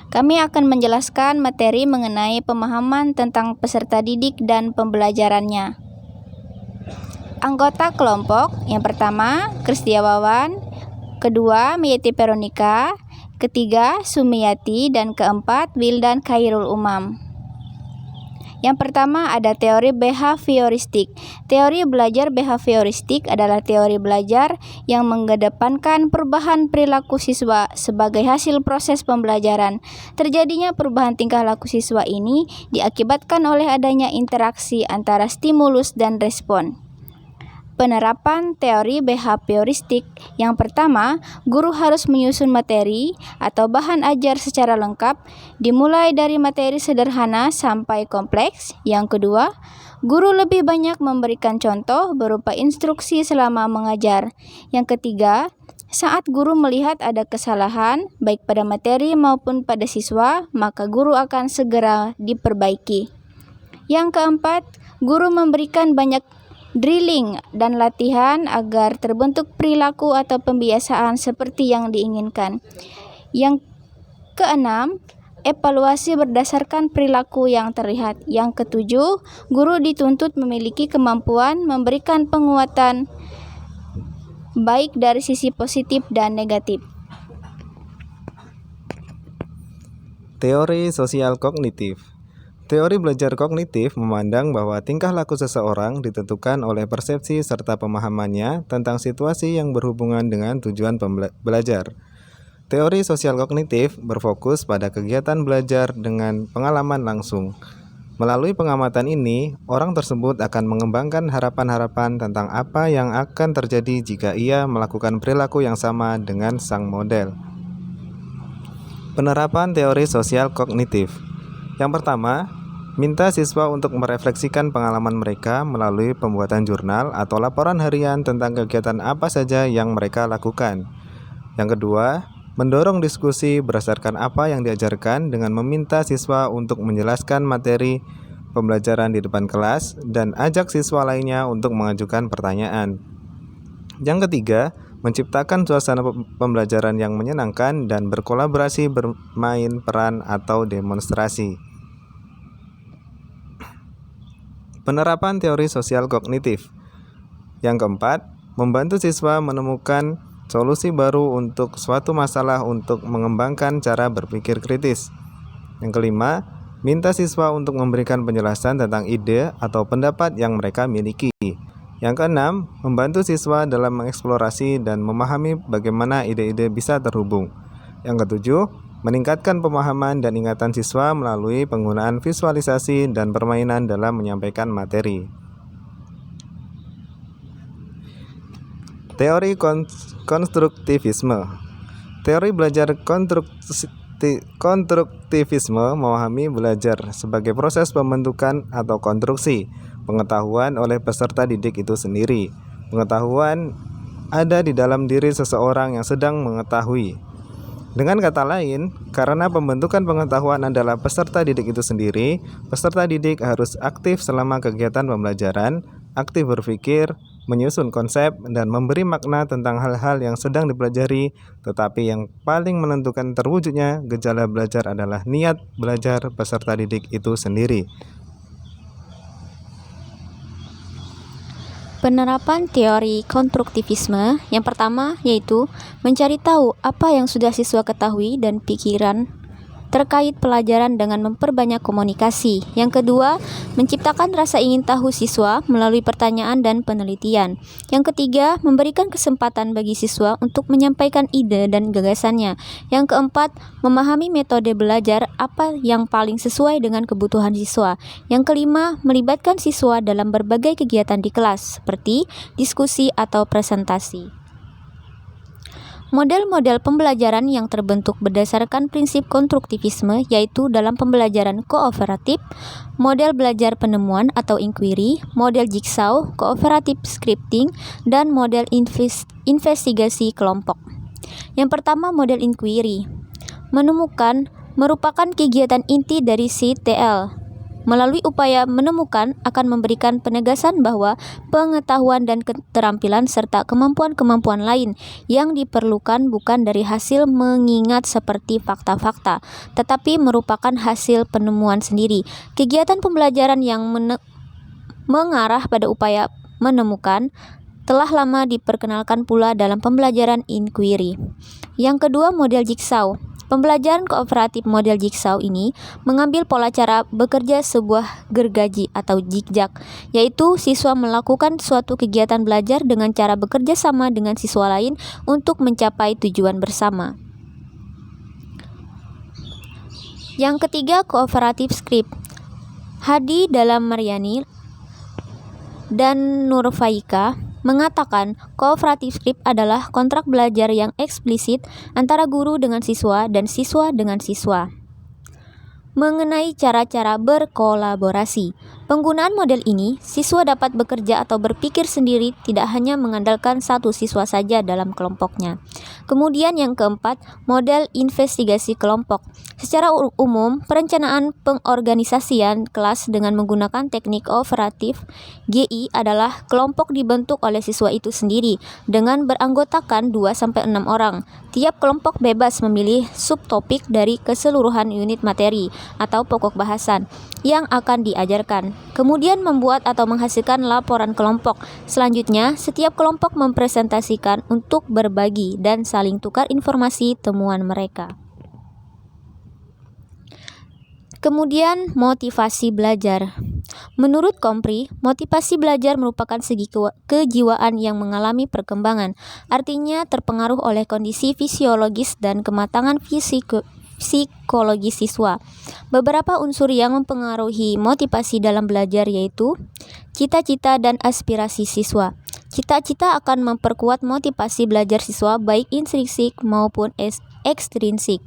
Kami akan menjelaskan materi mengenai pemahaman tentang peserta didik dan pembelajarannya. Anggota kelompok yang pertama, Kristia Wawan, kedua, Meyati Veronica, ketiga, Sumiyati, dan keempat, Wildan Khairul Umam. Yang pertama ada teori behavioristik. Teori belajar behavioristik adalah teori belajar yang mengedepankan perubahan perilaku siswa sebagai hasil proses pembelajaran. Terjadinya perubahan tingkah laku siswa ini diakibatkan oleh adanya interaksi antara stimulus dan respon. Penerapan teori behavioristik yang pertama, guru harus menyusun materi atau bahan ajar secara lengkap, dimulai dari materi sederhana sampai kompleks. Yang kedua, guru lebih banyak memberikan contoh berupa instruksi selama mengajar. Yang ketiga, saat guru melihat ada kesalahan, baik pada materi maupun pada siswa, maka guru akan segera diperbaiki. Yang keempat, guru memberikan banyak drilling dan latihan agar terbentuk perilaku atau pembiasaan seperti yang diinginkan. Yang keenam, evaluasi berdasarkan perilaku yang terlihat. Yang ketujuh, guru dituntut memiliki kemampuan memberikan penguatan baik dari sisi positif dan negatif. Teori sosial kognitif. Teori belajar kognitif memandang bahwa tingkah laku seseorang ditentukan oleh persepsi serta pemahamannya tentang situasi yang berhubungan dengan tujuan belajar. Teori sosial kognitif berfokus pada kegiatan belajar dengan pengalaman langsung. Melalui pengamatan ini, orang tersebut akan mengembangkan harapan-harapan tentang apa yang akan terjadi jika ia melakukan perilaku yang sama dengan sang model. Penerapan teori sosial kognitif. Yang pertama, minta siswa untuk merefleksikan pengalaman mereka melalui pembuatan jurnal atau laporan harian tentang kegiatan apa saja yang mereka lakukan. Yang kedua, mendorong diskusi berdasarkan apa yang diajarkan dengan meminta siswa untuk menjelaskan materi pembelajaran di depan kelas dan ajak siswa lainnya untuk mengajukan pertanyaan. Yang ketiga, menciptakan suasana pembelajaran yang menyenangkan dan berkolaborasi bermain peran atau demonstrasi. Penerapan teori sosial kognitif. Yang keempat, membantu siswa menemukan solusi baru untuk suatu masalah untuk mengembangkan cara berpikir kritis. Yang kelima, minta siswa untuk memberikan penjelasan tentang ide atau pendapat yang mereka miliki. Yang keenam, membantu siswa dalam mengeksplorasi dan memahami bagaimana ide-ide bisa terhubung. Yang ketujuh, meningkatkan pemahaman dan ingatan siswa melalui penggunaan visualisasi dan permainan dalam menyampaikan materi. Teori konstruktivisme. Teori belajar konstruktivisme memahami belajar sebagai proses pembentukan atau konstruksi pengetahuan oleh peserta didik itu sendiri. Pengetahuan ada di dalam diri seseorang yang sedang mengetahui. Dengan kata lain, karena pembentukan pengetahuan adalah peserta didik itu sendiri, peserta didik harus aktif selama kegiatan pembelajaran, aktif berpikir, menyusun konsep, dan memberi makna tentang hal-hal yang sedang dipelajari, tetapi yang paling menentukan terwujudnya gejala belajar adalah niat belajar peserta didik itu sendiri. Penerapan teori konstruktivisme yang pertama yaitu mencari tahu apa yang sudah siswa ketahui dan pikiran terkait pelajaran dengan memperbanyak komunikasi. Yang kedua, menciptakan rasa ingin tahu siswa melalui pertanyaan dan penelitian. Yang ketiga, memberikan kesempatan bagi siswa untuk menyampaikan ide dan gagasannya. Yang keempat, memahami metode belajar apa yang paling sesuai dengan kebutuhan siswa. Yang kelima, melibatkan siswa dalam berbagai kegiatan di kelas, seperti diskusi atau presentasi. Model-model pembelajaran yang terbentuk berdasarkan prinsip konstruktivisme yaitu dalam pembelajaran kooperatif, model belajar penemuan atau inquiry, model jigsaw, kooperatif scripting, dan model investigasi kelompok. Yang pertama, model inquiry. Menemukan merupakan kegiatan inti dari CTL. melalui upaya menemukan akan memberikan penegasan bahwa pengetahuan dan keterampilan serta kemampuan-kemampuan lain yang diperlukan bukan dari hasil mengingat seperti fakta-fakta, tetapi merupakan hasil penemuan sendiri. Kegiatan pembelajaran yang mengarah pada upaya menemukan telah lama diperkenalkan pula dalam pembelajaran inquiry. Yang kedua, model jigsaw. Pembelajaran kooperatif model jigsaw ini mengambil pola cara bekerja sebuah gergaji atau zigzag, yaitu siswa melakukan suatu kegiatan belajar dengan cara bekerja sama dengan siswa lain untuk mencapai tujuan bersama. Yang ketiga, kooperatif script. Hadi dalam Maryani dan Nurfaika mengatakan kooperatif script adalah kontrak belajar yang eksplisit antara guru dengan siswa dan siswa dengan siswa. Mengenai cara-cara berkolaborasi, penggunaan model ini, siswa dapat bekerja atau berpikir sendiri, tidak hanya mengandalkan satu siswa saja dalam kelompoknya. Kemudian yang keempat, model investigasi kelompok. Secara umum, perencanaan pengorganisasian kelas dengan menggunakan teknik kooperatif GI adalah kelompok dibentuk oleh siswa itu sendiri dengan beranggotakan 2-6 orang. Tiap kelompok bebas memilih subtopik dari keseluruhan unit materi atau pokok bahasan yang akan diajarkan. Kemudian membuat atau menghasilkan laporan kelompok. Selanjutnya, setiap kelompok mempresentasikan untuk berbagi dan saling tukar informasi temuan mereka. Kemudian, motivasi belajar. Menurut Kompri, motivasi belajar merupakan segi kejiwaan yang mengalami perkembangan, artinya terpengaruh oleh kondisi fisiologis dan kematangan psikologi siswa. Beberapa unsur yang mempengaruhi motivasi dalam belajar yaitu cita-cita dan aspirasi siswa. Cita-cita akan memperkuat motivasi belajar siswa baik intrinsik maupun ekstrinsik.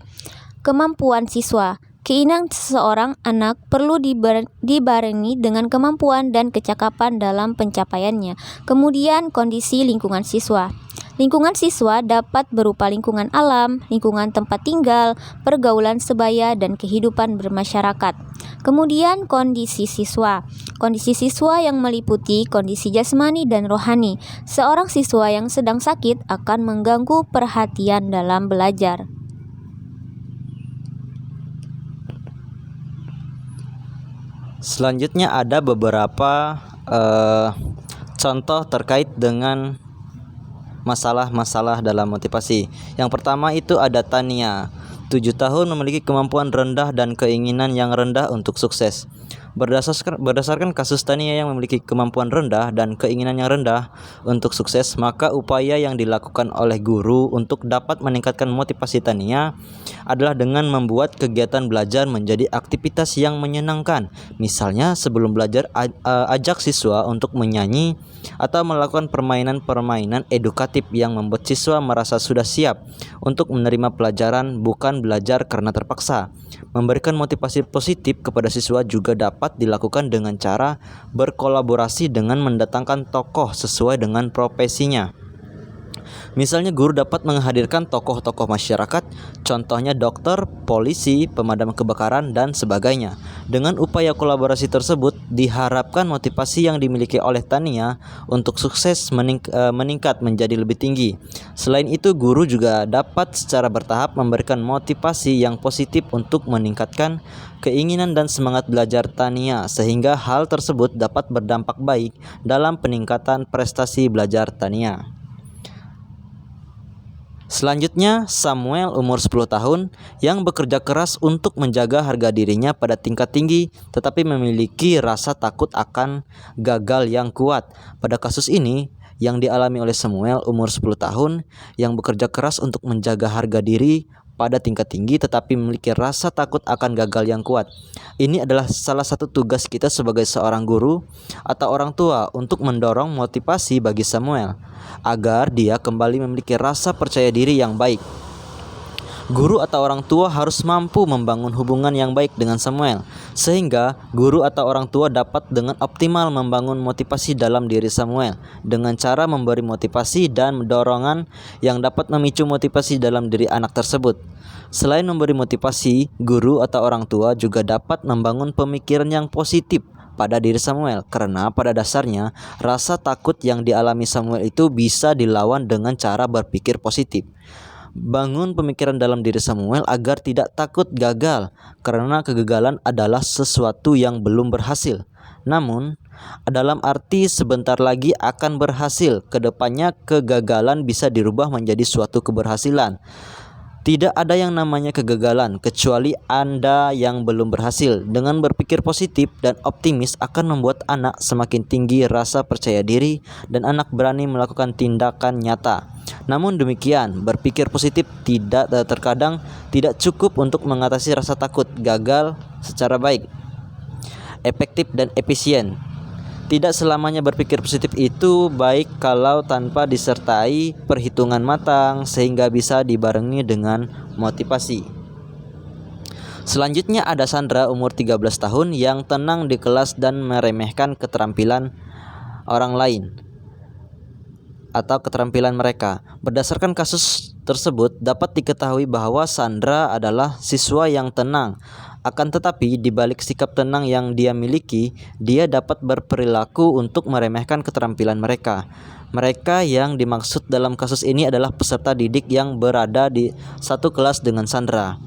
Kemampuan siswa. Keinginan seseorang anak perlu dibarengi dengan kemampuan dan kecakapan dalam pencapaiannya. Kemudian kondisi lingkungan siswa. Lingkungan siswa dapat berupa lingkungan alam, lingkungan tempat tinggal, pergaulan sebaya, dan kehidupan bermasyarakat. Kemudian kondisi siswa. Kondisi siswa yang meliputi kondisi jasmani dan rohani. Seorang siswa yang sedang sakit akan mengganggu perhatian dalam belajar. Selanjutnya ada beberapa contoh terkait dengan masalah-masalah dalam motivasi. Yang pertama itu ada Tania, 7 tahun, memiliki kemampuan rendah dan keinginan yang rendah untuk sukses. Berdasarkan kasus Tania yang memiliki kemampuan rendah dan keinginan yang rendah untuk sukses, maka upaya yang dilakukan oleh guru untuk dapat meningkatkan motivasi Tania adalah dengan membuat kegiatan belajar menjadi aktivitas yang menyenangkan. Misalnya sebelum belajar ajak siswa untuk menyanyi atau melakukan permainan-permainan edukatif yang membuat siswa merasa sudah siap untuk menerima pelajaran, bukan belajar karena terpaksa. Memberikan motivasi positif kepada siswa juga dapat dilakukan dengan cara berkolaborasi dengan mendatangkan tokoh sesuai dengan profesinya. Misalnya guru dapat menghadirkan tokoh-tokoh masyarakat, contohnya dokter, polisi, pemadam kebakaran, dan sebagainya. Dengan upaya kolaborasi tersebut, diharapkan motivasi yang dimiliki oleh Tania untuk sukses meningkat menjadi lebih tinggi. Selain itu, guru juga dapat secara bertahap memberikan motivasi yang positif untuk meningkatkan keinginan dan semangat belajar Tania, sehingga hal tersebut dapat berdampak baik dalam peningkatan prestasi belajar Tania. Selanjutnya, Samuel umur 10 tahun yang bekerja keras untuk menjaga harga dirinya pada tingkat tinggi tetapi memiliki rasa takut akan gagal yang kuat. Pada kasus ini, yang dialami oleh Samuel umur 10 tahun yang bekerja keras untuk menjaga harga diri pada tingkat tinggi tetapi memiliki rasa takut akan gagal yang kuat. Ini adalah salah satu tugas kita sebagai seorang guru atau orang tua untuk mendorong motivasi bagi Samuel agar dia kembali memiliki rasa percaya diri yang baik. Guru atau orang tua harus mampu membangun hubungan yang baik dengan Samuel, sehingga guru atau orang tua dapat dengan optimal membangun motivasi dalam diri Samuel dengan cara memberi motivasi dan dorongan yang dapat memicu motivasi dalam diri anak tersebut. Selain memberi motivasi, guru atau orang tua juga dapat membangun pemikiran yang positif pada diri Samuel, karena pada dasarnya rasa takut yang dialami Samuel itu bisa dilawan dengan cara berpikir positif. Bangun pemikiran dalam diri Samuel agar tidak takut gagal, karena kegagalan adalah sesuatu yang belum berhasil. Namun, dalam arti sebentar lagi akan berhasil, kedepannya kegagalan bisa dirubah menjadi suatu keberhasilan. Tidak ada yang namanya kegagalan kecuali Anda yang belum berhasil. Dengan berpikir positif dan optimis akan membuat anak semakin tinggi rasa percaya diri dan anak berani melakukan tindakan nyata. Namun demikian, berpikir positif terkadang tidak cukup untuk mengatasi rasa takut gagal secara baik, efektif dan efisien. Tidak selamanya berpikir positif itu baik kalau tanpa disertai perhitungan matang sehingga bisa dibarengi dengan motivasi. Selanjutnya ada Sandra umur 13 tahun yang tenang di kelas dan meremehkan keterampilan orang lain atau keterampilan mereka. Berdasarkan kasus tersebut dapat diketahui bahwa Sandra adalah siswa yang tenang. Akan tetapi di balik sikap tenang yang dia miliki, dia dapat berperilaku untuk meremehkan keterampilan mereka. Mereka yang dimaksud dalam kasus ini adalah peserta didik yang berada di satu kelas dengan Sandra.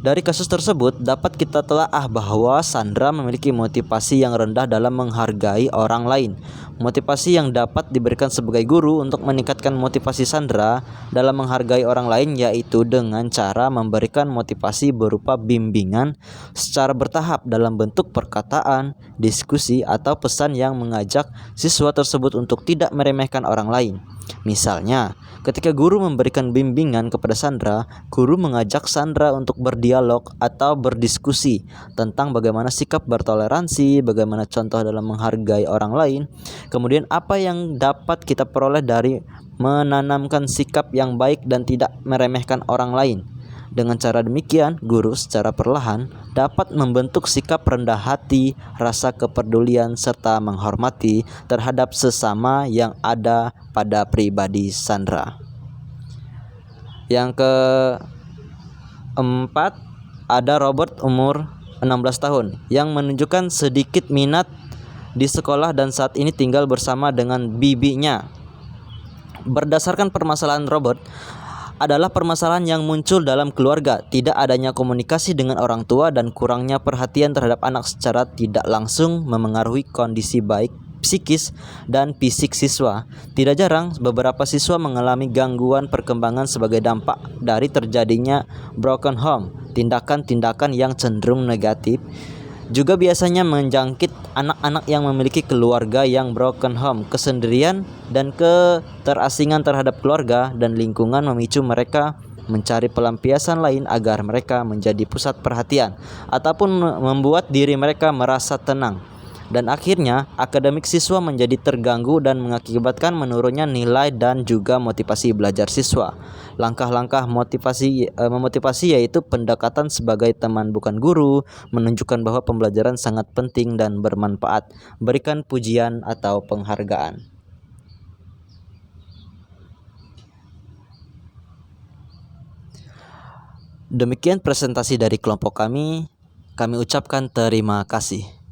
Dari kasus tersebut dapat kita telaah bahwa Sandra memiliki motivasi yang rendah dalam menghargai orang lain. Motivasi yang dapat diberikan sebagai guru untuk meningkatkan motivasi Sandra dalam menghargai orang lain yaitu dengan cara memberikan motivasi berupa bimbingan secara bertahap dalam bentuk perkataan, diskusi, atau pesan yang mengajak siswa tersebut untuk tidak meremehkan orang lain. Misalnya, ketika guru memberikan bimbingan kepada Sandra, guru mengajak Sandra untuk berdialog atau berdiskusi tentang bagaimana sikap bertoleransi, bagaimana contoh dalam menghargai orang lain. Kemudian apa yang dapat kita peroleh dari menanamkan sikap yang baik dan tidak meremehkan orang lain. Dengan cara demikian, guru secara perlahan dapat membentuk sikap rendah hati, rasa kepedulian, serta menghormati terhadap sesama yang ada pada pribadi Sandra. Yang keempat, ada Robert umur 16 tahun yang menunjukkan sedikit minat di sekolah dan saat ini tinggal bersama dengan bibinya. Berdasarkan permasalahan Robert adalah permasalahan yang muncul dalam keluarga, tidak adanya komunikasi dengan orang tua dan kurangnya perhatian terhadap anak secara tidak langsung memengaruhi kondisi baik psikis dan fisik siswa. Tidak jarang beberapa siswa mengalami gangguan perkembangan sebagai dampak dari terjadinya broken home, tindakan-tindakan yang cenderung negatif. Juga biasanya menjangkit anak-anak yang memiliki keluarga yang broken home, kesendirian dan keterasingan terhadap keluarga dan lingkungan memicu mereka mencari pelampiasan lain agar mereka menjadi pusat perhatian ataupun membuat diri mereka merasa tenang. Dan akhirnya akademik siswa menjadi terganggu dan mengakibatkan menurunnya nilai dan juga motivasi belajar siswa. Langkah-langkah memotivasi yaitu pendekatan sebagai teman bukan guru, menunjukkan bahwa pembelajaran sangat penting dan bermanfaat, berikan pujian atau penghargaan. Demikian presentasi dari kelompok kami. Kami ucapkan terima kasih.